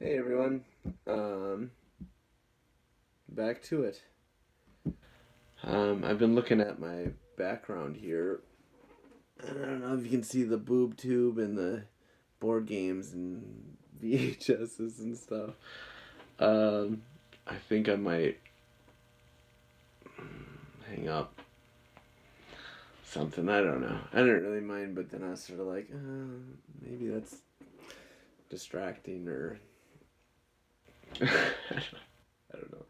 Hey everyone, back to it. I've been looking at my background here. I don't know if you can see the boob tube and the board games and VHSs and stuff. I think I might hang up something. I don't know. I didn't really mind, but then I was sort of like, maybe that's distracting or I don't know,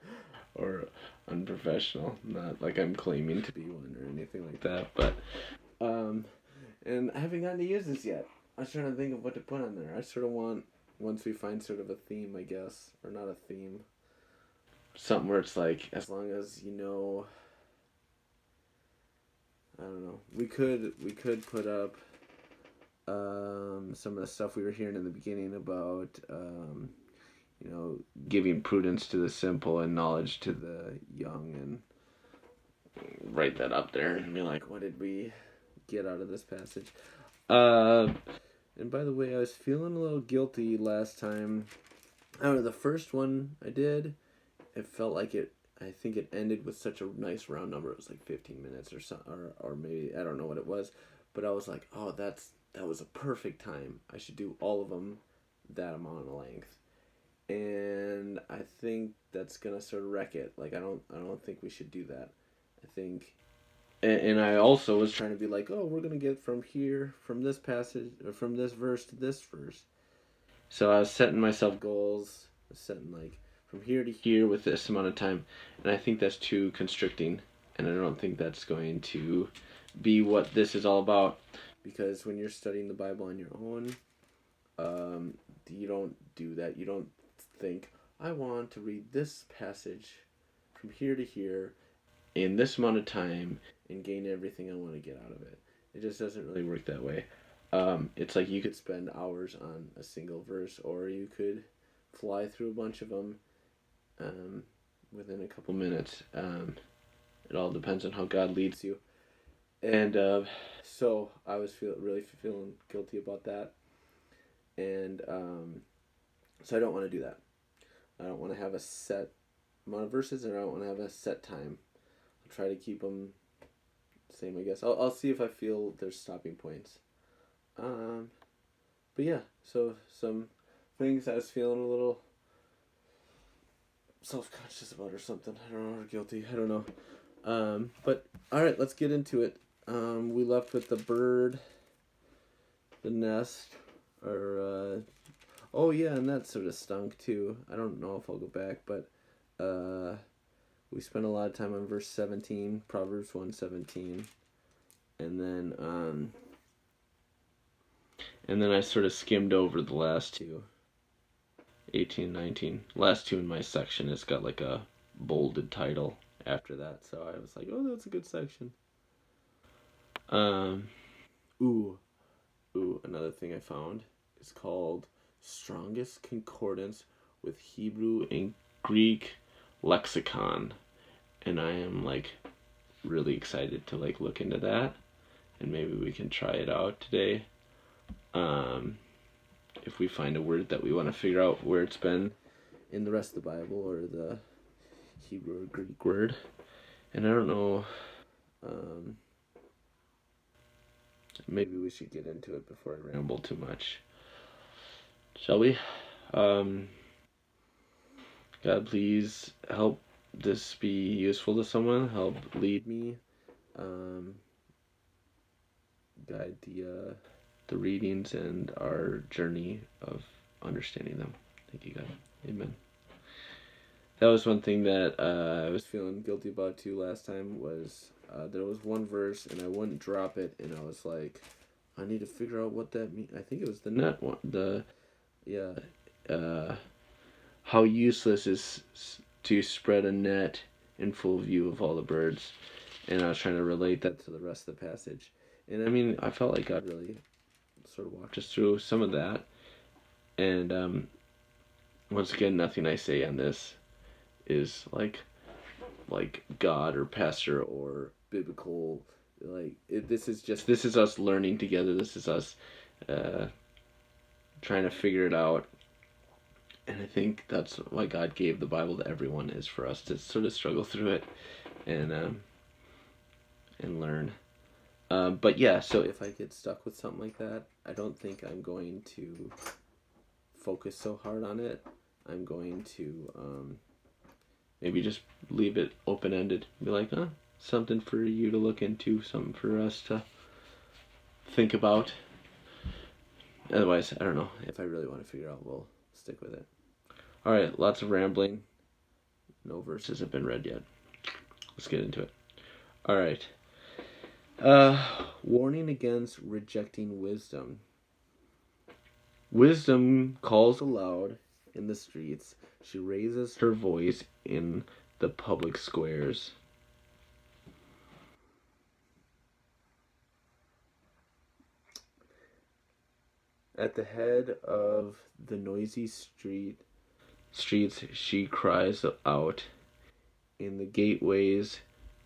or unprofessional. Not like I'm claiming to be one or anything like that, but and I haven't gotten to use this yet. I was trying to think of what to put on there. I sort of want, once we find sort of a theme, I guess, or not a theme, something where it's like, as long as I don't know. We could put up some of the stuff we were hearing in the beginning about giving prudence to the simple and knowledge to the young, and write that up there and be like, what did we get out of this passage? And by the way, I was feeling a little guilty last time. I don't know, the first one I did, it felt like I think it ended with such a nice round number. It was like 15 minutes or so, or maybe, I don't know what it was, but I was like, oh, that was a perfect time. I should do all of them that amount of length. And I think that's gonna sort of wreck it. Like, I don't think we should do that. I think, and I also was trying to be like, oh, we're gonna get from here, from this passage, or from this verse to this verse. So I was setting myself goals, setting like from here to here with this amount of time, and I think that's too constricting, and I don't think that's going to be what this is all about. Because when you're studying the Bible on your own, you don't do that. You don't think, I want to read this passage from here to here in this amount of time and gain everything I want to get out of it. It just doesn't really work that way. It's like you could spend hours on a single verse, or you could fly through a bunch of them within a couple minutes. It all depends on how God leads you. And so I was really feeling guilty about that. And so I don't want to do that. I don't want to have a set amount of verses, and I don't want to have a set time. I'll try to keep them the same, I guess. I'll see if I feel there's stopping points. But yeah, so some things I was feeling a little self-conscious about or something. I don't know, or guilty. I don't know. But all right, let's get into it. We left with the bird, the nest, or oh yeah, and that sort of stunk too. I don't know if I'll go back, but we spent a lot of time on verse 17, Proverbs 1:17, and then I sort of skimmed over the last two, 18, 19. Last two in my section, it's got like a bolded title after that, so I was like, oh, that's a good section. Another thing I found is called Strongest Concordance with Hebrew and Greek Lexicon, and I am like really excited to like look into that, and maybe we can try it out today. If we find a word that we want to figure out where it's been in the rest of the Bible, or the Hebrew or Greek word. And I don't know, maybe we should get into it before I ramble too much. Shall we? God, please help this be useful to someone. Help lead me. Guide the readings and our journey of understanding them. Thank you, God. Amen. That was one thing that I was feeling guilty about too last time, was there was one verse and I wouldn't drop it, and I was like, I need to figure out what that means. I think it was the net one. How useless is to spread a net in full view of all the birds. And I was trying to relate that to the rest of the passage. And I mean, I felt like God really sort of walked us through some of that. And once again, nothing I say on this is like God or pastor or biblical. This is us learning together. This is us trying to figure it out. And I think that's why God gave the Bible to everyone, is for us to sort of struggle through it and learn. But yeah, so if I get stuck with something like that, I don't think I'm going to focus so hard on it. I'm going to maybe just leave it open-ended. Be like, something for you to look into, something for us to think about. Otherwise, I don't know. If I really want to figure out, we'll stick with it. Alright, lots of rambling. No verses have been read yet. Let's get into it. Alright. Warning against rejecting wisdom. Wisdom calls aloud in the streets. She raises her voice in the public squares. At the head of the noisy streets, she cries out. In the gateways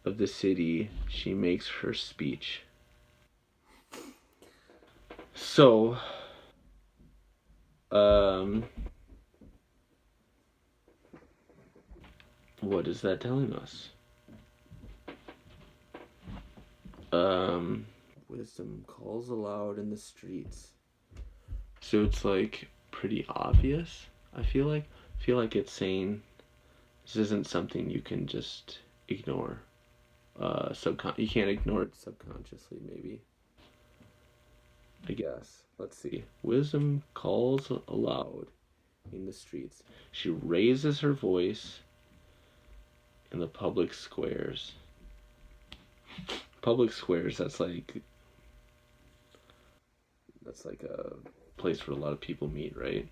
of the city, she makes her speech. So, what is that telling us? Wisdom calls aloud in the streets. So it's like pretty obvious, I feel like. I feel like it's saying this isn't something you can just ignore. You can't ignore it subconsciously, maybe. I guess. Let's see. Wisdom calls aloud in the streets. She raises her voice in the public squares. Public squares, that's like a place where a lot of people meet, right?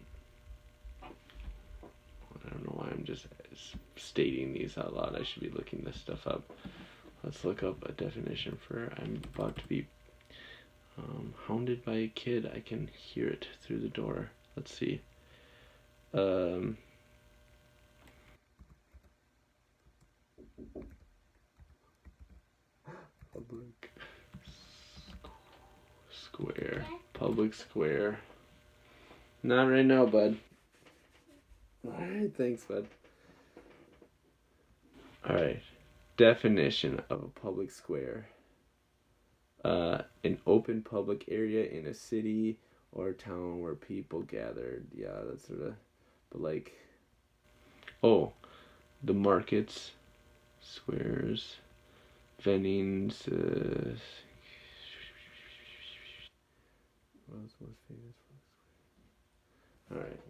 I don't know why I'm just stating these out loud. I should be looking this stuff up. Let's look up a definition for I'm about to be hounded by a kid. I can hear it through the door. Let's see. Public square. Public square. Not right now, bud. Alright, thanks, bud. Alright. Definition of a public square. An open public area in a city or town where people gathered. Yeah, that's sort of... But like... Oh, the markets, squares, vendings, Alright.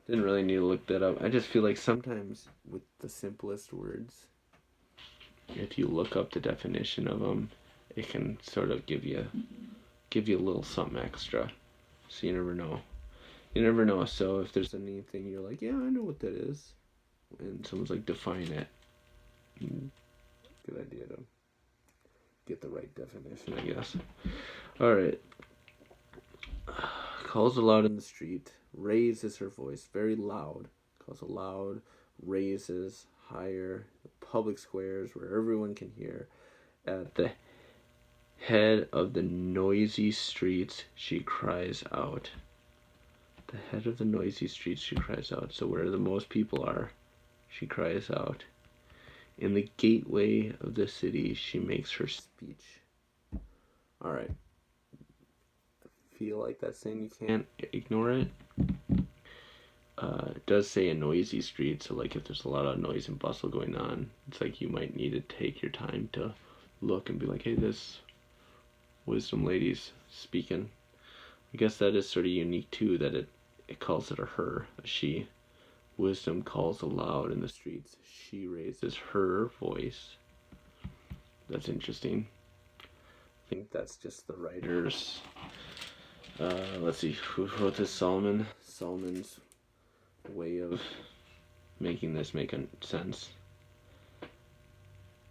Didn't really need to look that up. I just feel like sometimes with the simplest words, if you look up the definition of them, it can sort of give you a little something extra. So you never know. You never know. So if there's anything you're like, yeah, I know what that is, and someone's like, define it. Good idea to get the right definition, I guess. Alright. Calls aloud in the street, raises her voice, very loud. Calls aloud, raises higher, public squares where everyone can hear. At the head of the noisy streets, she cries out. The head of the noisy streets, she cries out. So where the most people are, she cries out. In the gateway of the city, she makes her speech. Alright. Feel like that's saying you can't ignore it. It does say a noisy street, so like if there's a lot of noise and bustle going on, it's like you might need to take your time to look and be like, hey, this wisdom lady's speaking. I guess that is sort of unique too, that it calls it a her, a she. Wisdom calls aloud in the streets. She raises her voice. That's interesting. I think that's just the writers. Let's see, who wrote this? Solomon. Solomon's way of making this make sense.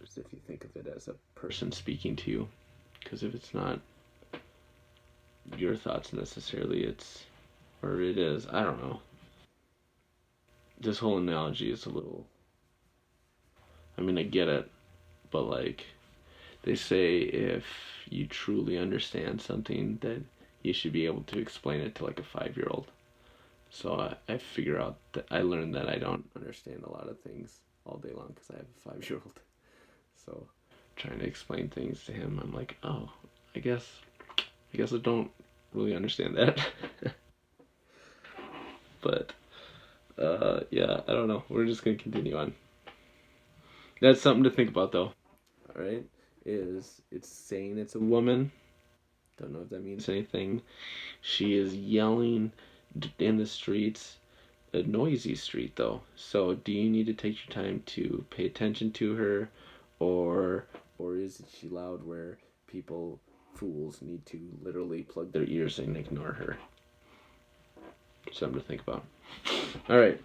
Just if you think of it as a person speaking to you. Because if it's not your thoughts necessarily, it is, I don't know. This whole analogy is a little, I mean, I get it, but like, they say if you truly understand something, that you should be able to explain it to like a 5-year-old. So I figure out that I learned that I don't understand a lot of things all day long because I have a 5-year-old. So trying to explain things to him, I'm like, oh, I guess I don't really understand that. But yeah, I don't know. We're just gonna continue on. That's something to think about, though. All right, it's saying it's a woman. Don't know if that means anything. She is yelling in the streets, a noisy street though. So do you need to take your time to pay attention to her, or is she loud where fools need to literally plug their ears and ignore her? Something to think about. All right.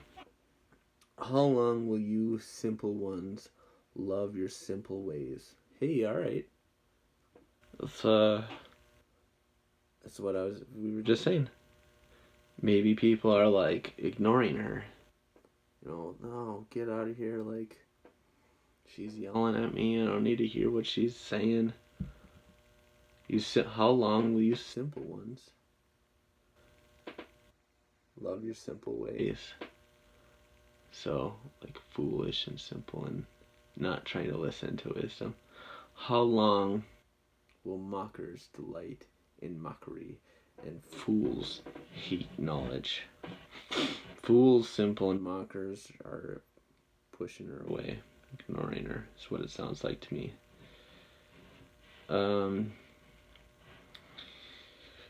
How long will you simple ones love your simple ways? Hey, all right. That's what we were just saying. Maybe people are like ignoring her. No, get out of here. Like, she's yelling at me. I don't need to hear what she's saying. How long will you simple ones love your simple ways? So, like, foolish and simple and not trying to listen to wisdom. How long will mockers delight in mockery, and fools hate knowledge? Fools, simple, and mockers are pushing her away, ignoring her. Is what it sounds like to me.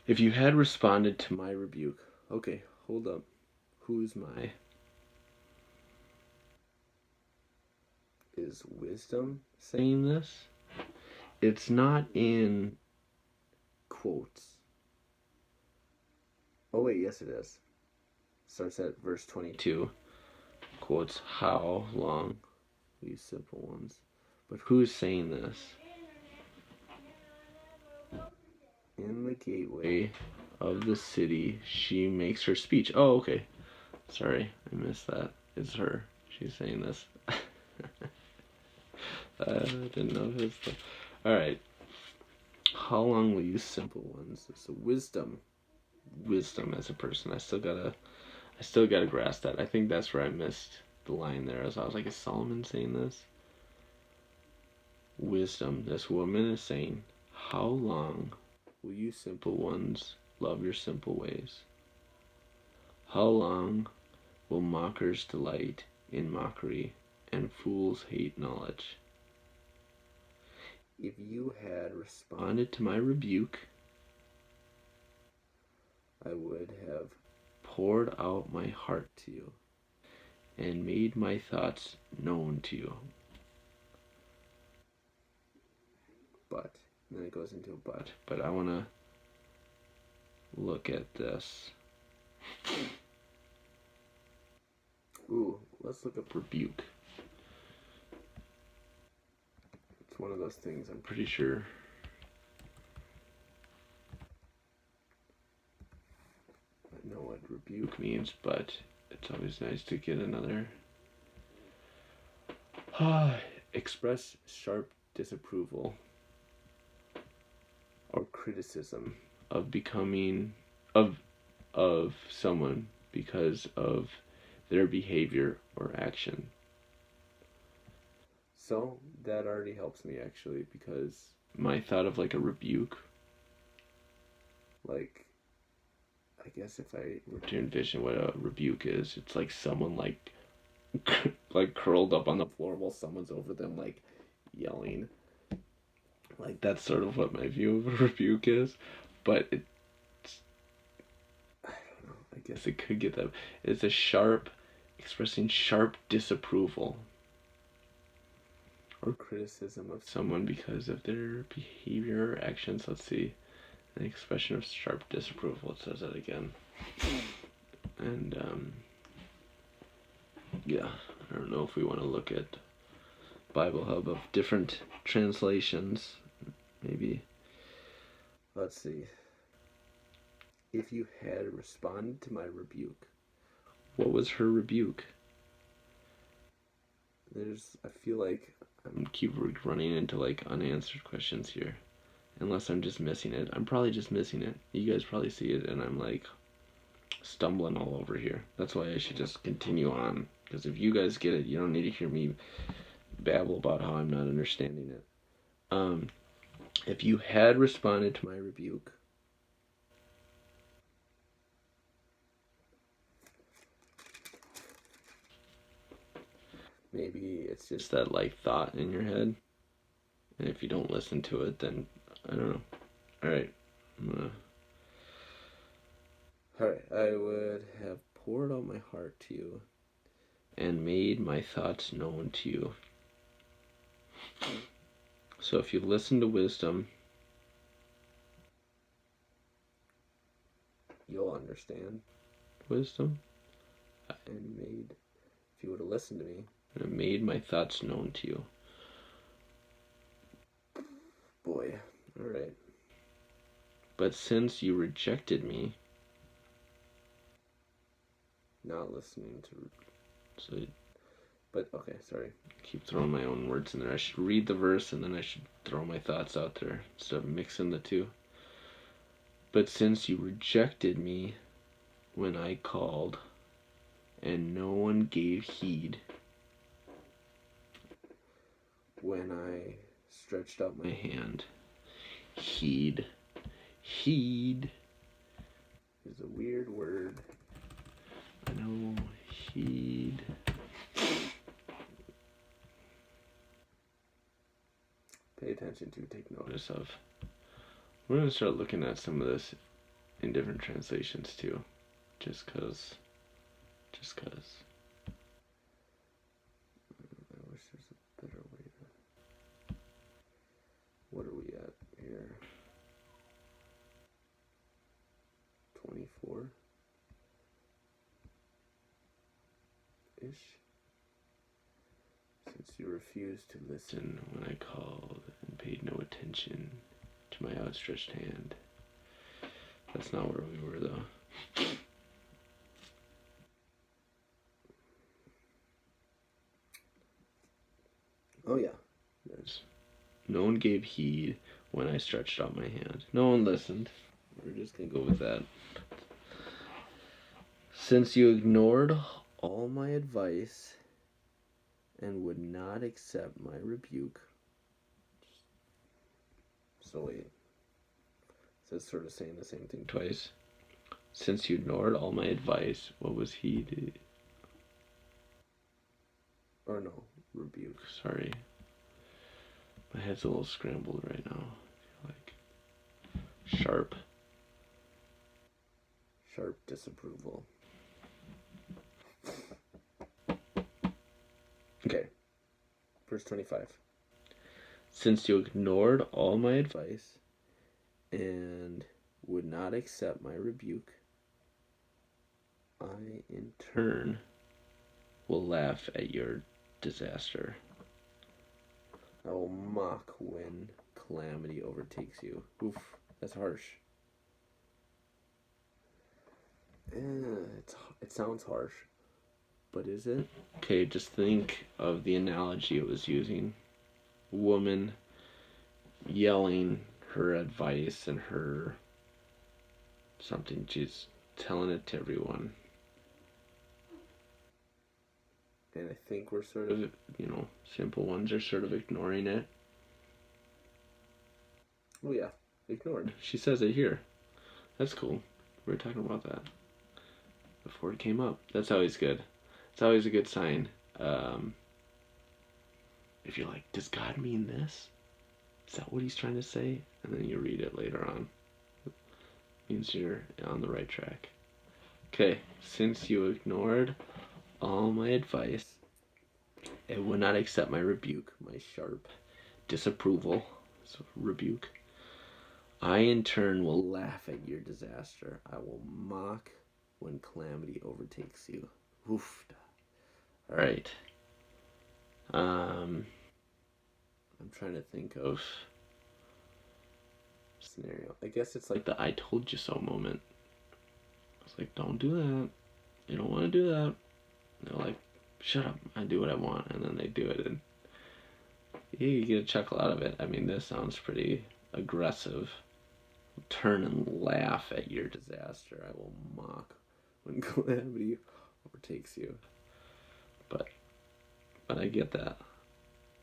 If you had responded to my rebuke. Okay, hold up. Who's my? Is wisdom saying this? It's not in quotes. Oh wait, yes it is. Starts at verse 22. Quotes, how long, these simple ones. But who's saying this? In the gateway of the city, she makes her speech. Oh, okay. Sorry, I missed that. It's her. She's saying this. I didn't know this. Alright. How long will you simple ones? It's a wisdom as a person. I still gotta grasp that. I think that's where I missed the line there. As I was like, is Solomon saying this? Wisdom. This woman is saying, how long will you simple ones love your simple ways? How long will mockers delight in mockery and fools hate knowledge? If you had responded to my rebuke, I would have poured out my heart to you and made my thoughts known to you. But, and then it goes into a but I want to look at this. Ooh, let's look up rebuke. It's one of those things I'm pretty sure I know what rebuke means, but it's always nice to get another. Express sharp disapproval or criticism of of someone because of their behavior or action. So that already helps me actually, because my thought of like a rebuke, like, I guess if I were to envision what a rebuke is, it's like someone like like curled up on the floor while someone's over them like yelling. Like, that's sort of what my view of a rebuke is. But it's, I don't know, I guess it could get that. It's expressing sharp disapproval or criticism of someone because of their behavior or actions. Let's see. An expression of sharp disapproval. It says that again. And, yeah, I don't know if we want to look at Bible Hub of different translations. Maybe. Let's see. If you had responded to my rebuke. What was her rebuke? I feel like I'm keep running into like unanswered questions here. Unless I'm just missing it. I'm probably just missing it. You guys probably see it and I'm like, stumbling all over here. That's why I should just continue on. Because if you guys get it, you don't need to hear me babble about how I'm not understanding it. If you had responded to my rebuke, maybe it's just that like thought in your head. And if you don't listen to it, then I don't know. Alright. Alright, I would have poured out my heart to you and made my thoughts known to you. So if you listen to wisdom, you'll understand wisdom. And if you would have listened to me, and have made my thoughts known to you. Boy, alright. But since you rejected me, not listening to, but okay, sorry. I keep throwing my own words in there. I should read the verse and then I should throw my thoughts out there instead of mixing the two. But since you rejected me when I called, and no one gave heed when I stretched out my hand. Heed is a weird word. I know, heed. Pay attention to, take notice of. We're going to start looking at some of this in different translations too. Just cause. I wish there's a better way to. What are we at here? 24 ish. Since you refused to listen when I called and paid no attention to my outstretched hand. That's not where we were though. Oh yeah, there's no one gave heed when I stretched out my hand. No one listened. We're just gonna go with that. Since you ignored all my advice and would not accept my rebuke. So wait. So it's sort of saying the same thing twice. Since you ignored all my advice, what was heeded? Or no. Rebuke, sorry. My head's a little scrambled right now. I feel like sharp disapproval. Okay. Verse 25. Since you ignored all my advice and would not accept my rebuke, I in turn will laugh at your disaster. I will mock when calamity overtakes you. Oof, that's harsh. It sounds harsh, but is it? Okay, just think of the analogy it was using. Woman yelling her advice and her something. She's telling it to everyone. And I think we're sort of, simple ones are sort of ignoring it. Oh yeah, ignored. She says it here. That's cool. We were talking about that before it came up. That's always good. It's always a good sign. If you're like, does God mean this? Is that what he's trying to say? And then you read it later on. It means you're on the right track. Okay, since you ignored all my advice and would not accept my rebuke, my sharp disapproval, so rebuke, I in turn will laugh at your disaster. I will mock when calamity overtakes you. Oof. All right. I'm trying to think of scenario. I guess it's like the I told you so moment. It's like, don't do that. You don't want to do that. They're like, shut up, I do what I want, and then they do it, and you get a chuckle out of it. I mean, this sounds pretty aggressive. Turn and laugh at your disaster. I will mock when calamity overtakes you. But I get that,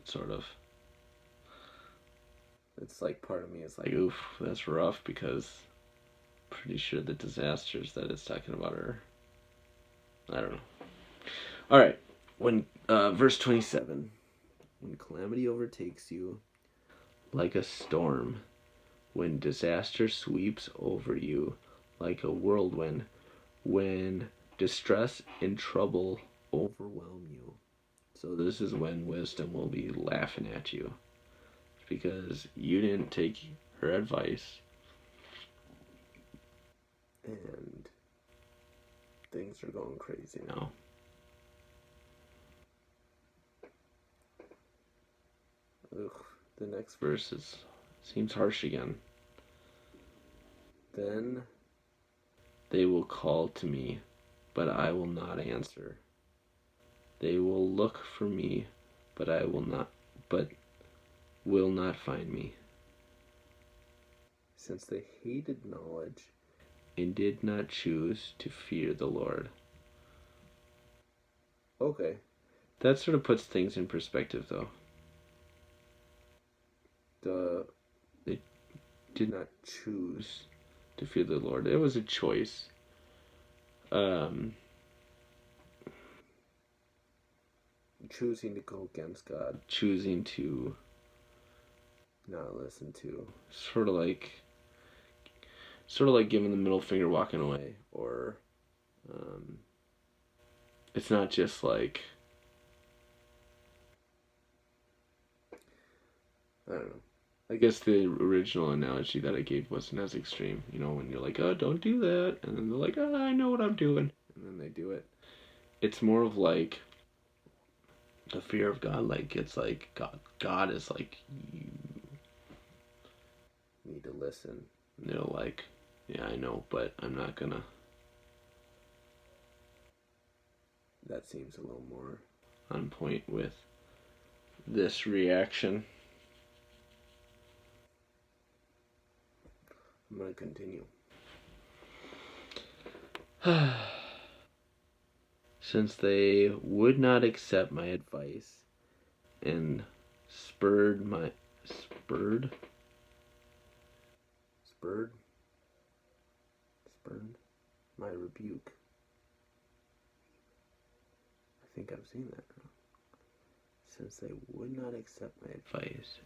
sort of. It's like part of me is like, oof, that's rough, because I'm pretty sure the disasters that it's talking about are, I don't know. All right, when verse 27, when calamity overtakes you like a storm, when disaster sweeps over you like a whirlwind, when distress and trouble overwhelm you. So this is when wisdom will be laughing at you, because you didn't take her advice and things are going crazy now. Ugh, the next verse seems harsh again. Then they will call to me, but I will not answer. They will look for me, but will not find me. Since they hated knowledge and did not choose to fear the Lord. Okay. That sort of puts things in perspective, though. They did not choose to fear the Lord. It was a choice. Choosing to go against God. Choosing to not listen to. Sort of like giving the middle finger, walking away. Or it's not just like, I don't know. I guess the original analogy that I gave wasn't as extreme. You know, when you're like, oh, don't do that. And then they're like, oh, I know what I'm doing. And then they do it. It's more of like the fear of God. Like, it's like God is like, you need to listen. And they're like, yeah, I know, but I'm not gonna. That seems a little more on point with this reaction. I'm going to continue. Since they would not accept my advice and spurned my rebuke. I think I've seen that wrong. Since they would not accept my advice.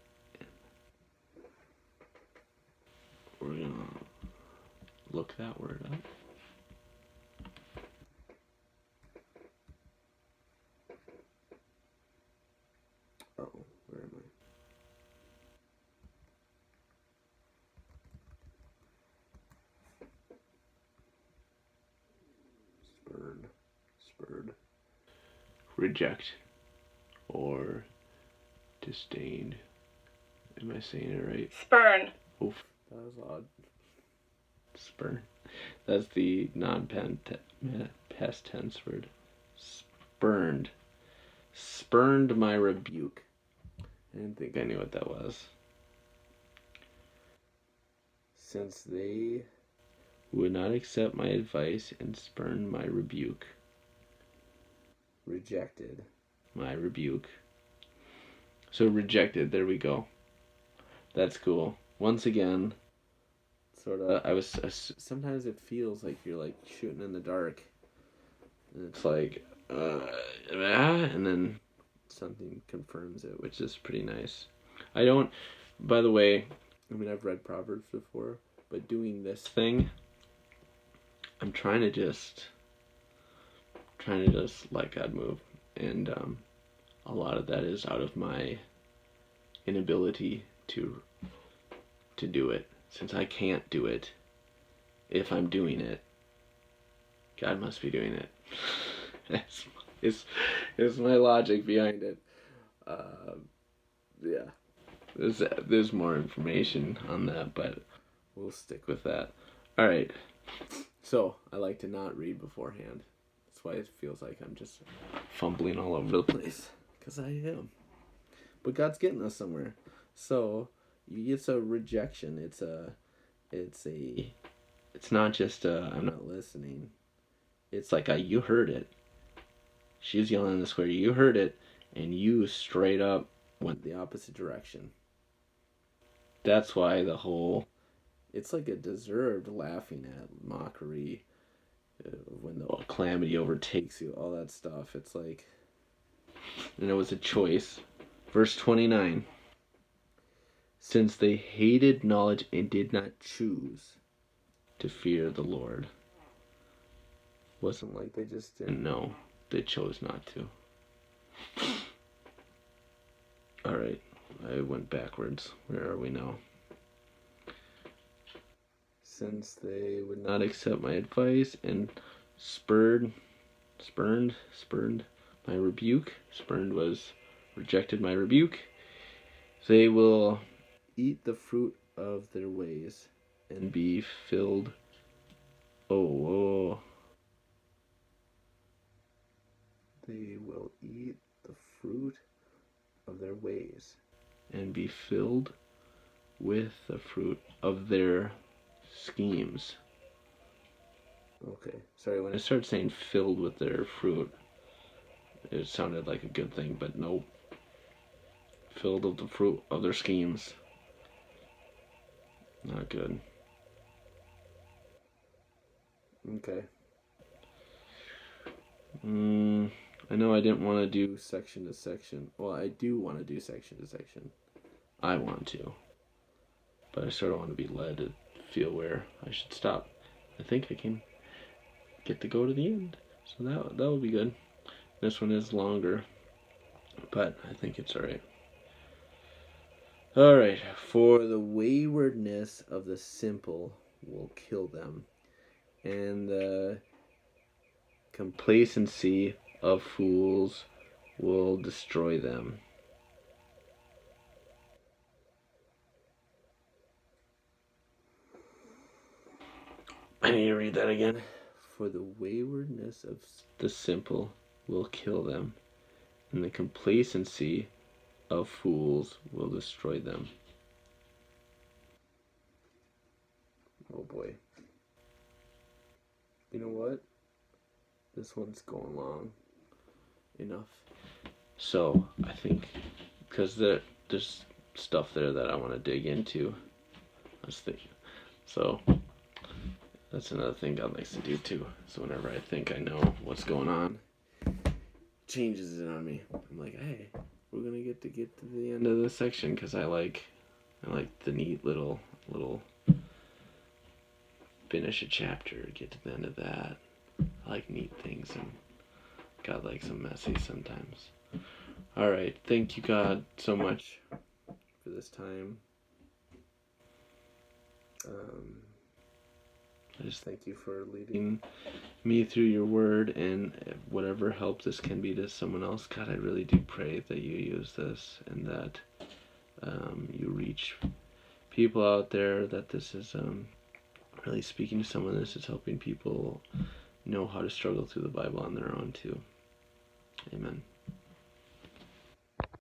We're going to look that word up. Oh, where am I? Spurred. Reject or disdain. Am I saying it right? Spurn. Oof, that was odd. Spurn. That's the non-past tense word. Spurned. Spurned my rebuke. I didn't think I knew what that was. Since they would not accept my advice and spurned my rebuke. Rejected my rebuke. So rejected, there we go. That's cool. Once again, sort of, sometimes it feels like you're like shooting in the dark. And it's like, and then something confirms it, which is pretty nice. By the way, I mean, I've read Proverbs before, but doing this thing, I'm trying to just let God move. And a lot of that is out of my inability to do it. Since I can't do it, if I'm doing it, God must be doing it. Is my logic behind it. Yeah. There's more information on that, but we'll stick with that. All right. So I like to not read beforehand. That's why it feels like I'm just fumbling all over the place, because I am. But God's getting us somewhere. So it's a rejection. It's not just I'm not listening. It's like you heard it. She was yelling in the square. You heard it, and you straight up went the opposite direction. That's why it's like a deserved laughing at mockery when the calamity overtakes you, all that stuff. It's like, and it was a choice. Verse 29. Since they hated knowledge and did not choose to fear the Lord. Wasn't like they just didn't know. They chose not to. Alright, I went backwards. Where are we now? Since they would not accept my advice and spurned my rebuke. Spurned was rejected my rebuke. They will eat the fruit of their ways and be filled. They will eat the fruit of their ways and be filled with the fruit of their schemes. Okay, sorry, when I started saying filled with their fruit, it sounded like a good thing, but nope. Filled with the fruit of their schemes. Not good. Okay. I know I didn't want to do section to section. Well, I do want to do section to section. I want to. But I sort of want to be led to feel where I should stop. I think I can get to go to the end. So that will be good. This one is longer, but I think it's alright. Alright. For the waywardness of the simple will kill them, and the complacency of fools will destroy them. I need to read that again. For the waywardness of the simple will kill them, and the complacency of fools will destroy them. Oh boy. You know what? This one's going long enough. So, I think, because there's stuff there that I want to dig into. I was thinking. So, that's another thing God likes to do too. So whenever I think I know what's going on, changes it on me. I'm like, hey, we're gonna get to the end of this section, because I like the neat little finish a chapter, get to the end of that. I like neat things, and God likes them messy sometimes. Alright, thank you God so much for this time. I just thank you for leading me through your word, and whatever help this can be to someone else. God, I really do pray that you use this, and that you reach people out there, that this is really speaking to someone. This is helping people know how to struggle through the Bible on their own too. Amen.